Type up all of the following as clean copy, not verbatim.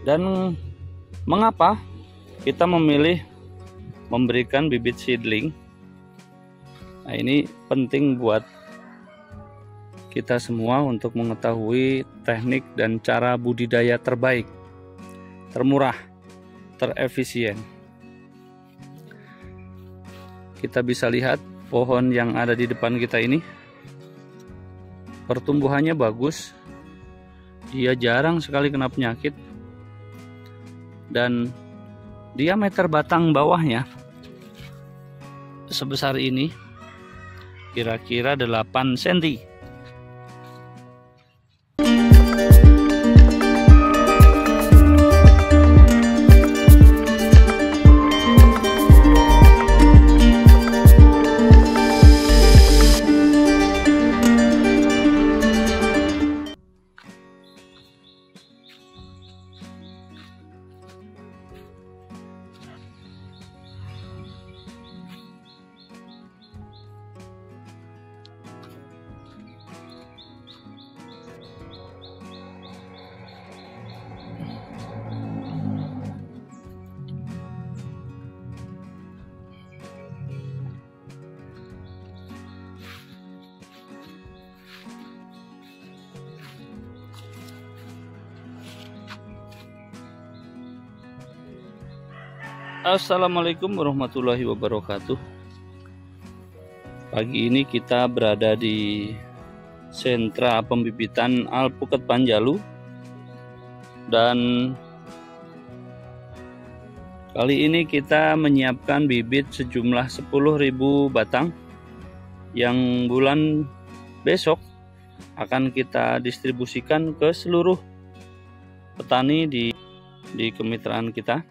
Dan mengapa kita memilih memberikan bibit seedling? Nah, ini penting buat kita semua untuk mengetahui teknik dan cara budidaya terbaik, termurah, terefisien. Kita bisa lihat pohon yang ada di depan kita ini, pertumbuhannya bagus, dia jarang sekali kena penyakit, dan diameter batang bawahnya sebesar ini, kira-kira 8 cm. Assalamualaikum warahmatullahi wabarakatuh. Pagi ini kita berada di sentra pembibitan alpukat Panjalu, dan kali ini kita menyiapkan bibit sejumlah 10.000 batang yang bulan besok akan kita distribusikan ke seluruh petani di kemitraan kita.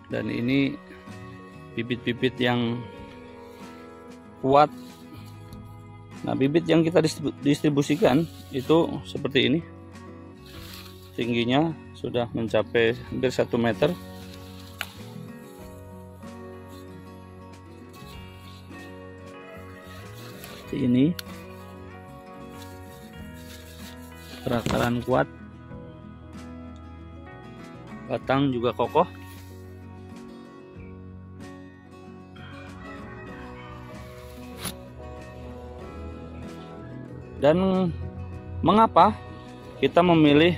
Dan ini bibit-bibit yang kuat. Nah, bibit yang kita distribusikan itu seperti ini. Tingginya sudah mencapai hampir 1 meter. Seperti ini. Perakaran kuat. Batang juga kokoh. Dan mengapa kita memilih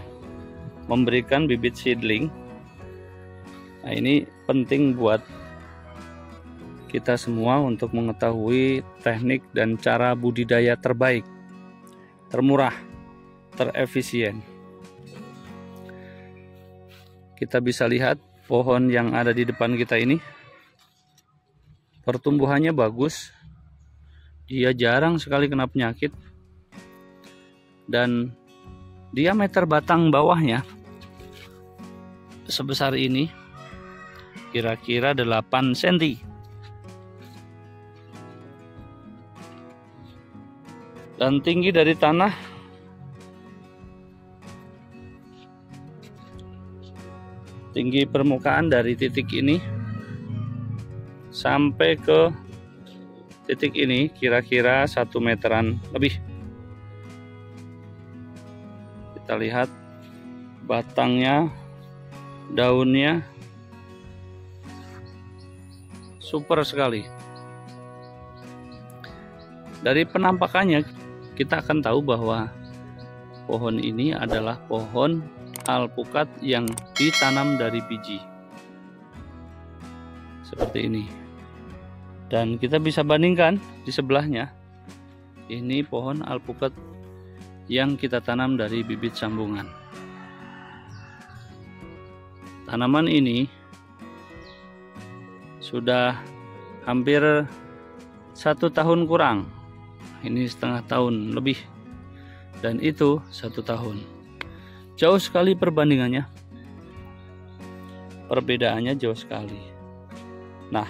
memberikan bibit seedling? Nah, ini penting buat kita semua untuk mengetahui teknik dan cara budidaya terbaik, termurah, terefisien. Kita bisa lihat pohon yang ada di depan kita ini, pertumbuhannya bagus, dia jarang sekali kena penyakit, dan diameter batang bawahnya sebesar ini, kira-kira 8 cm. Dan tinggi dari tanah tinggi permukaan dari titik ini sampai ke titik ini kira-kira 1 meteran lebih. Kita lihat batangnya, daunnya super sekali. Dari penampakannya kita akan tahu bahwa pohon ini adalah pohon alpukat yang ditanam dari biji seperti ini. Dan kita bisa bandingkan di sebelahnya, ini pohon alpukat yang kita tanam dari bibit sambungan. Tanaman ini sudah hampir 1 tahun kurang, ini setengah tahun lebih, dan itu 1 tahun. Jauh sekali perbandingannya, perbedaannya jauh sekali. Nah,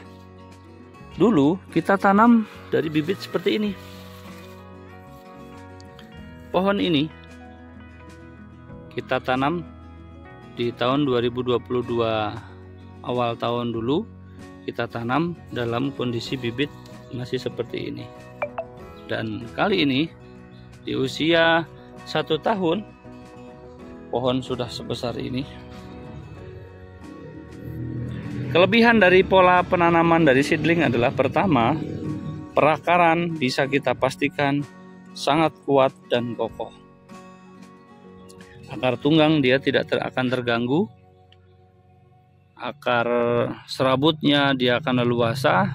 dulu kita tanam dari bibit seperti ini. Pohon ini kita tanam di tahun 2022 awal tahun dulu, kita tanam dalam kondisi bibit masih seperti ini. Dan kali ini di usia 1 tahun pohon sudah sebesar ini. Kelebihan dari pola penanaman dari seedling adalah pertama, perakaran bisa kita pastikan sangat kuat dan kokoh. Akar tunggang dia tidak akan terganggu. Akar serabutnya dia akan leluasa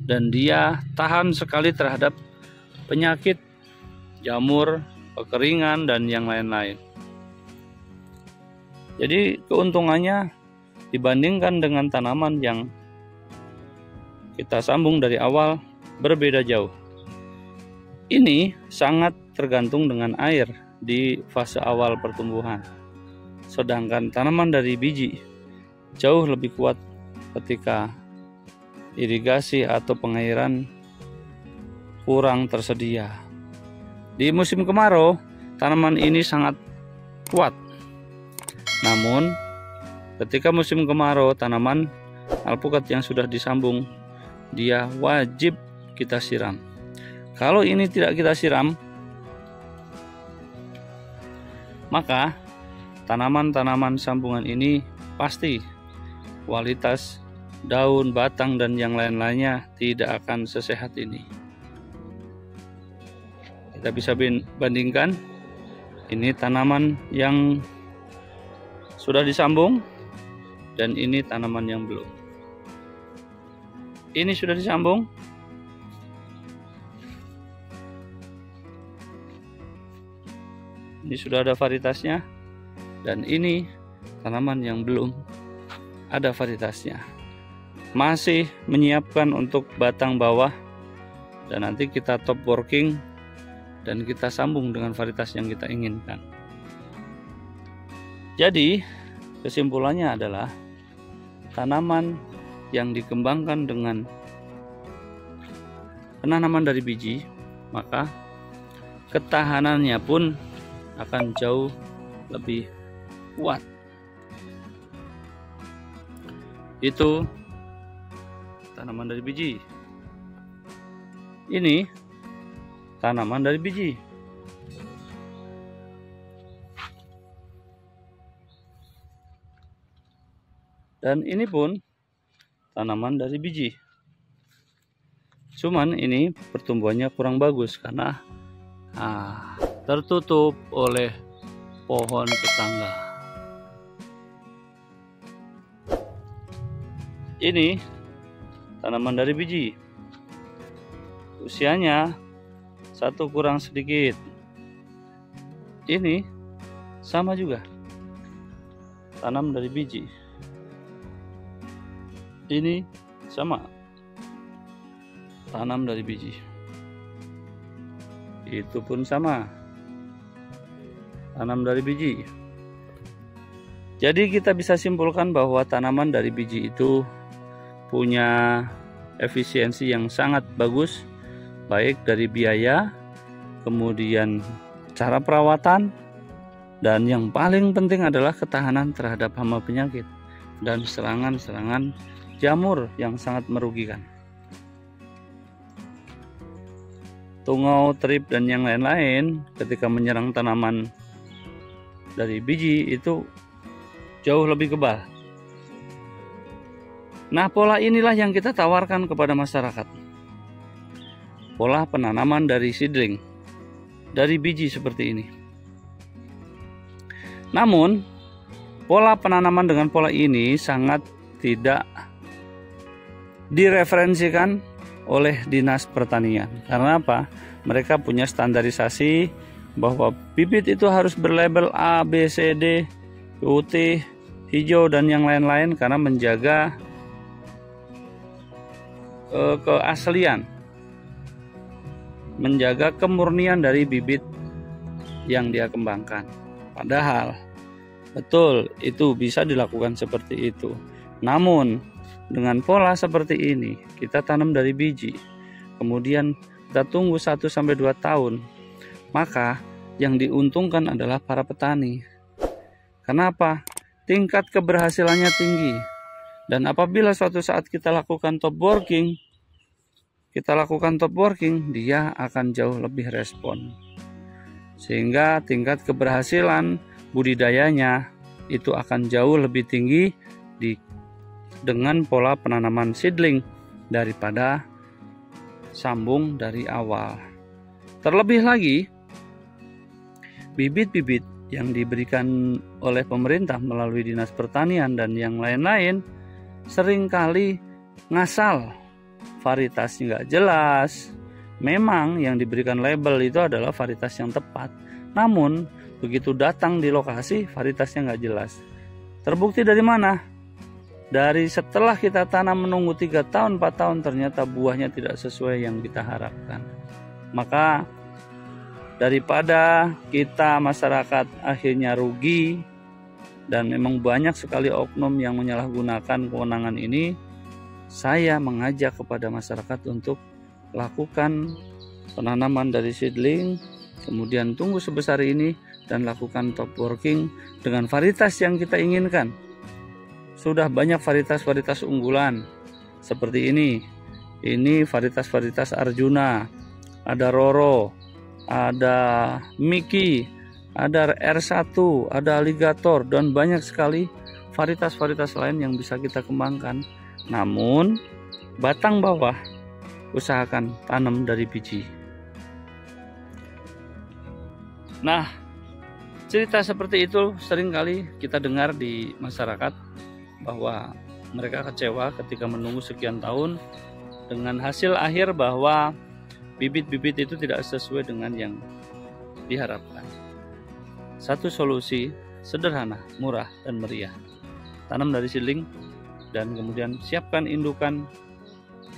dan dia tahan sekali terhadap penyakit, jamur, kekeringan, dan yang lain-lain. Jadi keuntungannya dibandingkan dengan tanaman yang kita sambung dari awal berbeda jauh. Ini sangat tergantung dengan air di fase awal pertumbuhan. Sedangkan tanaman dari biji jauh lebih kuat ketika irigasi atau pengairan kurang tersedia. Di musim kemarau, tanaman ini sangat kuat. Namun, ketika musim kemarau, tanaman alpukat yang sudah disambung, dia wajib kita siram. Kalau ini tidak kita siram, maka tanaman-tanaman sambungan ini pasti kualitas daun, batang, dan yang lain-lainnya tidak akan sesehat ini. Kita bisa bandingkan, ini tanaman yang sudah disambung dan ini tanaman yang belum. Ini sudah disambung, ini sudah ada varietasnya, dan ini tanaman yang belum ada varietasnya. Masih menyiapkan untuk batang bawah, dan nanti kita top working dan kita sambung dengan varietas yang kita inginkan. Jadi kesimpulannya adalah tanaman yang dikembangkan dengan penanaman dari biji, maka ketahanannya pun akan jauh lebih kuat. Itu tanaman dari biji. Ini tanaman dari biji. Dan ini pun tanaman dari biji. Cuman ini pertumbuhannya kurang bagus karena tertutup oleh pohon tetangga. Ini tanaman dari biji. Usianya 1 kurang sedikit. Ini sama juga, tanam dari biji. Ini sama, tanam dari biji. Itu pun sama, tanam dari biji. Jadi kita bisa simpulkan bahwa tanaman dari biji itu punya efisiensi yang sangat bagus, baik dari biaya, kemudian cara perawatan, dan yang paling penting adalah ketahanan terhadap hama penyakit dan serangan-serangan jamur yang sangat merugikan. Tungau, trip, dan yang lain-lain ketika menyerang tanaman dari biji itu jauh lebih kebal. Nah, pola inilah yang kita tawarkan kepada masyarakat. Pola penanaman dari seedling, dari biji seperti ini. Namun, pola penanaman dengan pola ini sangat tidak direferensikan oleh Dinas Pertanian. Karena apa? Mereka punya standarisasi bahwa bibit itu harus berlabel A, B, C, D, putih, hijau, dan yang lain-lain karena menjaga keaslian, menjaga kemurnian dari bibit yang dia kembangkan. Padahal betul itu bisa dilakukan seperti itu. Namun dengan pola seperti ini, kita tanam dari biji, kemudian kita tunggu 1-2 tahun, maka yang diuntungkan adalah para petani. Kenapa? Tingkat keberhasilannya tinggi. Dan apabila suatu saat kita lakukan top working, dia akan jauh lebih respon. Sehingga tingkat keberhasilan budidayanya itu akan jauh lebih tinggi dengan pola penanaman seedling daripada sambung dari awal. Terlebih lagi, bibit-bibit yang diberikan oleh pemerintah melalui Dinas Pertanian dan yang lain-lain seringkali ngasal, varietasnya nggak jelas. Memang yang diberikan label itu adalah varietas yang tepat, namun begitu datang di lokasi varietasnya nggak jelas. Terbukti dari mana? Dari setelah kita tanam menunggu 3 tahun 4 tahun ternyata buahnya tidak sesuai yang kita harapkan. Maka daripada kita masyarakat akhirnya rugi, dan memang banyak sekali oknum yang menyalahgunakan kewenangan ini, saya mengajak kepada masyarakat untuk lakukan penanaman dari seedling, kemudian tunggu sebesar ini dan lakukan top working dengan varietas yang kita inginkan. Sudah banyak varietas-varietas unggulan seperti ini. Ini varietas-varietas Arjuna, ada Roro, ada Miki, ada R1, ada Alligator, dan banyak sekali varietas-varietas lain yang bisa kita kembangkan. Namun batang bawah usahakan tanam dari biji. Nah, cerita seperti itu seringkali kita dengar di masyarakat, bahwa mereka kecewa ketika menunggu sekian tahun dengan hasil akhir bahwa bibit-bibit itu tidak sesuai dengan yang diharapkan. Satu solusi sederhana, murah, dan meriah. Tanam dari seedling dan kemudian siapkan indukan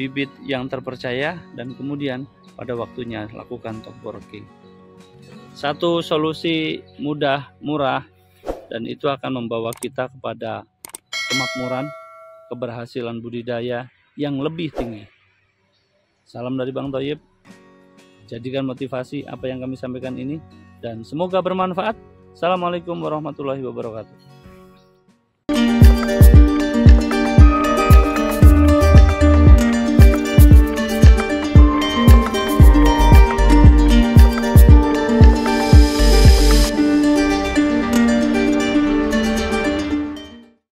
bibit yang terpercaya, dan kemudian pada waktunya lakukan top working. Satu solusi mudah, murah, dan itu akan membawa kita kepada kemakmuran, keberhasilan budidaya yang lebih tinggi. Salam dari Bang Thoyib. Jadikan motivasi apa yang kami sampaikan ini, dan semoga bermanfaat. Assalamualaikum warahmatullahi wabarakatuh.